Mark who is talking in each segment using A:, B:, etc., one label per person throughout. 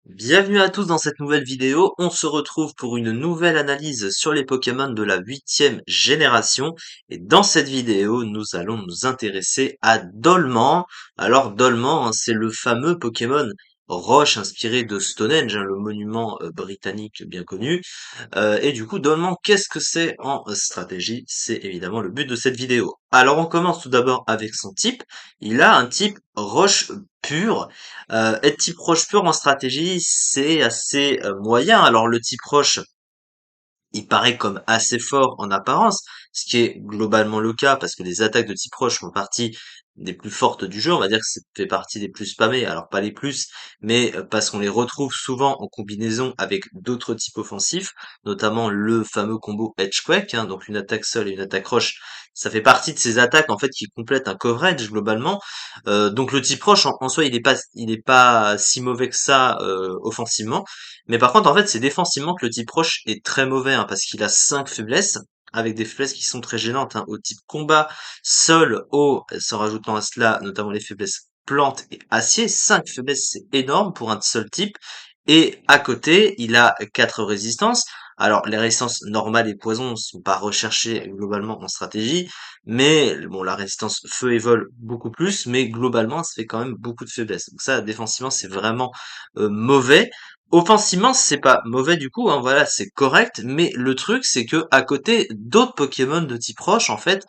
A: Bienvenue à tous dans cette nouvelle vidéo. On se retrouve pour une nouvelle analyse sur les Pokémon de la huitième génération. Et dans cette vidéo, nous allons nous intéresser à Dolman. Alors Dolman, hein, c'est le fameux Pokémon roche inspiré de Stonehenge, hein, le monument britannique bien connu. Et du coup, Dolman, qu'est-ce que c'est en stratégie? C'est évidemment le but de cette vidéo. Alors on commence tout d'abord avec son type. Il a un type roche pure. Être type roche pure en stratégie, c'est assez moyen. Alors le type roche, il paraît comme assez fort en apparence, ce qui est globalement le cas parce que les attaques de type roche font partie des plus fortes du jeu. On va dire que ça fait partie des plus spammées, alors pas les plus, mais parce qu'on les retrouve souvent en combinaison avec d'autres types offensifs, notamment le fameux combo Edgequake, hein, donc une attaque seule et une attaque roche. Ça fait partie de ces attaques en fait qui complètent un coverage globalement. Donc le type roche en soi il est pas si mauvais que ça offensivement. Mais par contre, en fait, c'est défensivement que le type roche est très mauvais, hein, parce qu'il a 5 faiblesses, avec des faiblesses qui sont très gênantes, hein, au type combat, sol, eau, sans rajoutant à cela notamment les faiblesses plantes et acier. 5 faiblesses, c'est énorme pour un seul type. Et à côté, il a 4 résistances. Alors, les résistances normales et poison sont pas recherchées globalement en stratégie, mais bon, la résistance feu et vol beaucoup plus, mais globalement, ça fait quand même beaucoup de faiblesses. Donc ça, défensivement, c'est vraiment mauvais. Offensivement, c'est pas mauvais du coup, hein, voilà, c'est correct, mais le truc, c'est que à côté d'autres Pokémon de type roche, en fait,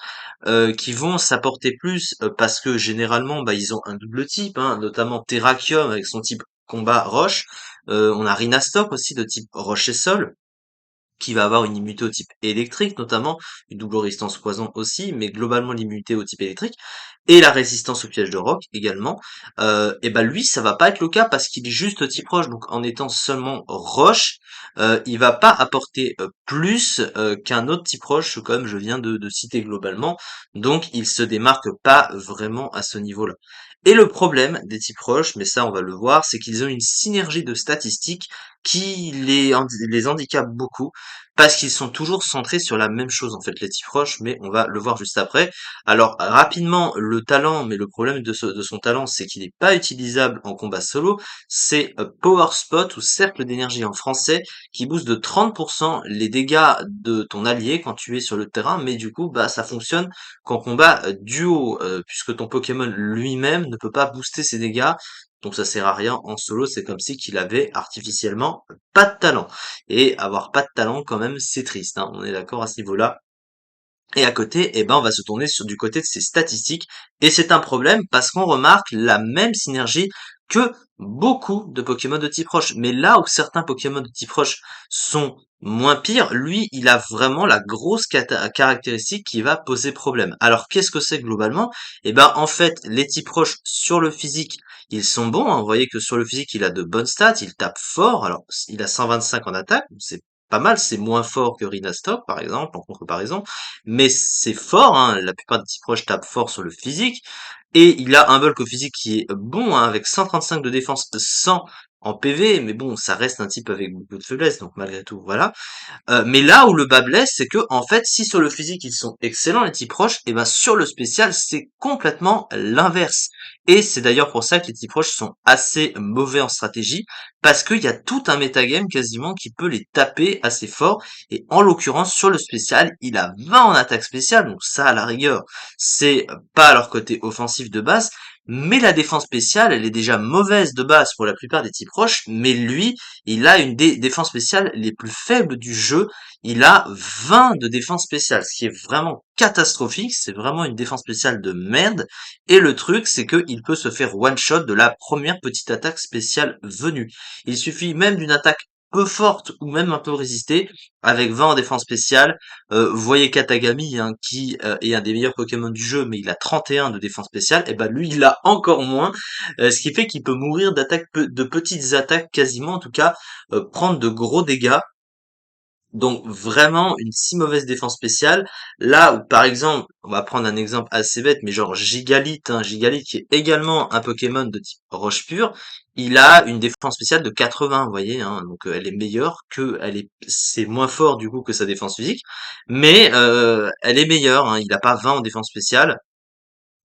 A: qui vont s'apporter plus, parce que généralement, bah, ils ont un double type, hein, notamment Terrakium avec son type combat roche. On a Rhinastok aussi de type roche et sol qui va avoir une immunité au type électrique, notamment, une double résistance poison aussi, mais globalement l'immunité au type électrique, et la résistance au piège de roc également, et ben lui, ça va pas être le cas parce qu'il est juste type roche, donc en étant seulement roche, il va pas apporter plus qu'un autre type roche, comme je viens de citer globalement, donc il se démarque pas vraiment à ce niveau-là. Et le problème des types roches, mais ça on va le voir, c'est qu'ils ont une synergie de statistiques qui les handicape beaucoup parce qu'ils sont toujours centrés sur la même chose en fait les types roches, mais on va le voir juste après. Alors rapidement le talent, mais le problème de son talent c'est qu'il n'est pas utilisable en combat solo, c'est Power Spot ou cercle d'énergie en français qui booste de 30% les dégâts de ton allié quand tu es sur le terrain, mais du coup bah ça fonctionne qu'en combat duo, puisque ton Pokémon lui-même ne peut pas booster ses dégâts, donc ça sert à rien en solo, c'est comme si qu'il avait artificiellement pas de talent. Et avoir pas de talent quand même, c'est triste, hein, on est d'accord à ce niveau-là. Et à côté, eh ben, on va se tourner sur du côté de ses statistiques. Et c'est un problème parce qu'on remarque la même synergie que beaucoup de Pokémon de type roche. Mais là où certains Pokémon de type roche sont moins pires, lui, il a vraiment la grosse caractéristique qui va poser problème. Alors, qu'est-ce que c'est globalement? Eh ben, en fait, les types roches sur le physique, ils sont bons, hein. Vous voyez que sur le physique, il a de bonnes stats, il tape fort. Alors, il a 125 en attaque, c'est pas mal, c'est moins fort que Rhinastok, par exemple, en comparaison mais c'est fort, hein, la plupart des types proches tapent fort sur le physique, et il a un bulk au physique qui est bon, hein, avec 135 de défense, 100 en PV, mais bon, ça reste un type avec beaucoup de faiblesse, donc malgré tout, voilà. Mais là où le bas blesse, c'est que en fait, si sur le physique ils sont excellents les types proches, et ben sur le spécial c'est complètement l'inverse. Et c'est d'ailleurs pour ça que les types proches sont assez mauvais en stratégie, parce qu'il y a tout un métagame quasiment qui peut les taper assez fort. Et en l'occurrence sur le spécial, il a 20 en attaque spéciale, donc ça à la rigueur, c'est pas leur côté offensif de base. Mais la défense spéciale, elle est déjà mauvaise de base pour la plupart des types proches, mais lui, il a une des défenses spéciales les plus faibles du jeu. Il a 20 de défense spéciale, ce qui est vraiment catastrophique. C'est vraiment une défense spéciale de merde. Et le truc, c'est qu'il peut se faire one-shot de la première petite attaque spéciale venue. Il suffit même d'une attaque peu forte ou même un peu résistée avec 20 en défense spéciale. Vous voyez Katagami, hein, qui est un des meilleurs Pokémon du jeu, mais il a 31 de défense spéciale. Et ben lui, il a encore moins, ce qui fait qu'il peut mourir de petites attaques quasiment, en tout cas prendre de gros dégâts. Donc vraiment une si mauvaise défense spéciale, là où par exemple, on va prendre un exemple assez bête, mais genre Gigalith, hein, Gigalith qui est également un Pokémon de type roche pure, il a une défense spéciale de 80, vous voyez, hein, donc elle est meilleure c'est moins fort du coup que sa défense physique, mais elle est meilleure, hein, il a pas 20 en défense spéciale,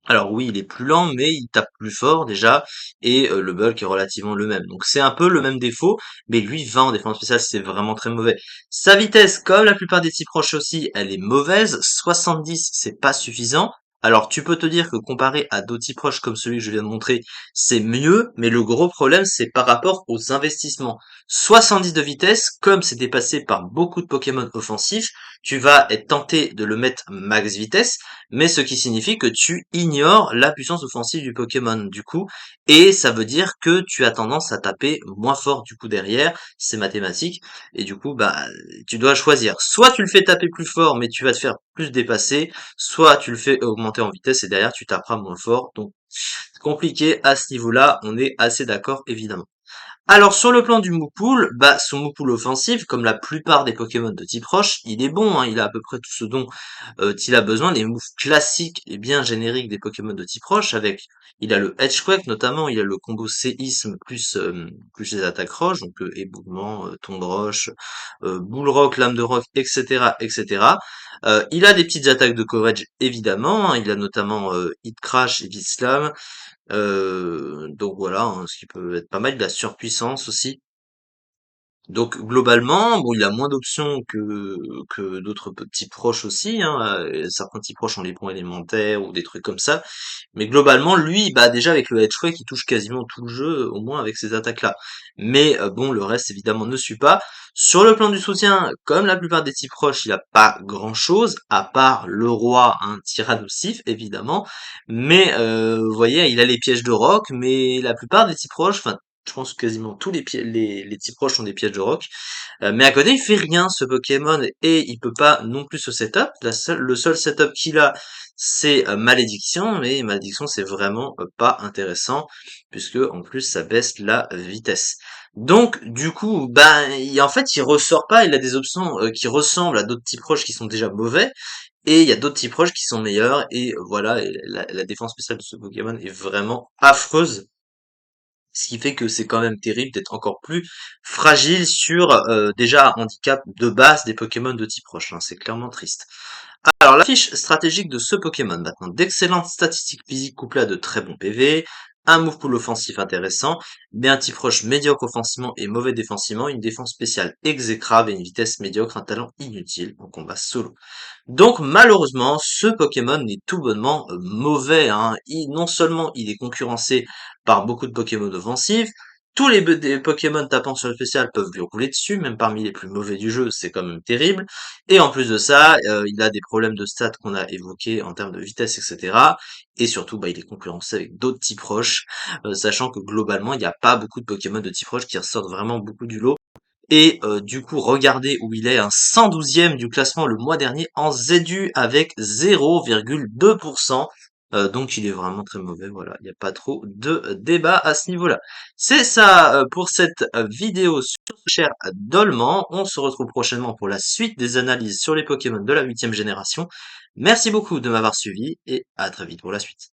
A: Alors oui, il est plus lent, mais il tape plus fort déjà, et le bulk est relativement le même. Donc c'est un peu le même défaut, mais lui 20 en défense spéciale, c'est vraiment très mauvais. Sa vitesse, comme la plupart des types proches aussi, elle est mauvaise. 70, c'est pas suffisant. Alors tu peux te dire que comparé à d'autres types proches comme celui que je viens de montrer, c'est mieux, mais le gros problème c'est par rapport aux investissements. 70 de vitesse, comme c'est dépassé par beaucoup de Pokémon offensifs, tu vas être tenté de le mettre max vitesse, mais ce qui signifie que tu ignores la puissance offensive du Pokémon du coup, et ça veut dire que tu as tendance à taper moins fort du coup derrière, c'est mathématique, et du coup bah tu dois choisir. Soit tu le fais taper plus fort mais tu vas te faire plus dépasser, soit tu le fais augmenter en vitesse et derrière tu taperas moins fort. Donc c'est compliqué à ce niveau-là, on est assez d'accord évidemment. Alors sur le plan du Moupoule, bah son Moupoule offensif, comme la plupart des Pokémon de type roche, il est bon, hein, il a à peu près tout ce dont il a besoin, les moves classiques et bien génériques des Pokémon de type roche, avec il a le Edgequake notamment, il a le combo séisme plus les attaques roches, donc éboulement, ton de roche, boule rock, lame de rock, etc. etc. Il a des petites attaques de coverage évidemment, hein, il a notamment Hit Crash et Beat Slam, donc voilà, hein, ce qui peut être pas mal, de la surpuissance aussi. Donc globalement, bon, il a moins d'options que d'autres petits proches aussi, hein. Certains petits proches ont les points élémentaires ou des trucs comme ça. Mais globalement, lui, bah déjà avec le Hedgehog, il touche quasiment tout le jeu, au moins avec ces attaques-là. Mais bon, le reste évidemment ne suit pas. Sur le plan du soutien, comme la plupart des types proches, il a pas grand-chose, à part le roi, un Tyrannosif, évidemment. Mais vous voyez, il a les pièges de roc, mais la plupart des types proches, enfin je pense que quasiment tous les types proches ont des pièges de roc. Mais à côté, il fait rien, ce Pokémon, et il peut pas non plus se setup. Le seul setup qu'il a, c'est Malédiction, mais Malédiction, c'est vraiment pas intéressant, puisque en plus, ça baisse la vitesse. Donc, du coup, ben, en fait, il ressort pas, il a des options qui ressemblent à d'autres types proches qui sont déjà mauvais, et il y a d'autres types proches qui sont meilleurs, et voilà, et la défense spéciale de ce Pokémon est vraiment affreuse. Ce qui fait que c'est quand même terrible d'être encore plus fragile sur déjà un handicap de base des Pokémon de type roche, hein, c'est clairement triste. Alors la fiche stratégique de ce Pokémon maintenant, d'excellentes statistiques physiques couplées à de très bons PV, un move pool offensif intéressant, mais un type roche médiocre offensivement et mauvais défensivement, une défense spéciale exécrable et une vitesse médiocre, un talent inutile en combat solo. Donc malheureusement, ce Pokémon est tout bonnement mauvais, hein. Non seulement il est concurrencé par beaucoup de Pokémon offensifs, tous des Pokémon tapant sur le spécial peuvent lui rouler dessus, même parmi les plus mauvais du jeu, c'est quand même terrible. Et en plus de ça, il a des problèmes de stats qu'on a évoqués en termes de vitesse, etc. Et surtout, bah, il est concurrencé avec d'autres types roches, sachant que globalement, il n'y a pas beaucoup de Pokémon de type roche qui ressortent vraiment beaucoup du lot. Et du coup, regardez où il est, un 112e du classement le mois dernier en ZU avec 0,2%. Donc il est vraiment très mauvais, voilà, il n'y a pas trop de débat à ce niveau-là. C'est ça pour cette vidéo sur ce cher Dolman. On se retrouve prochainement pour la suite des analyses sur les Pokémon de la 8e génération. Merci beaucoup de m'avoir suivi et à très vite pour la suite.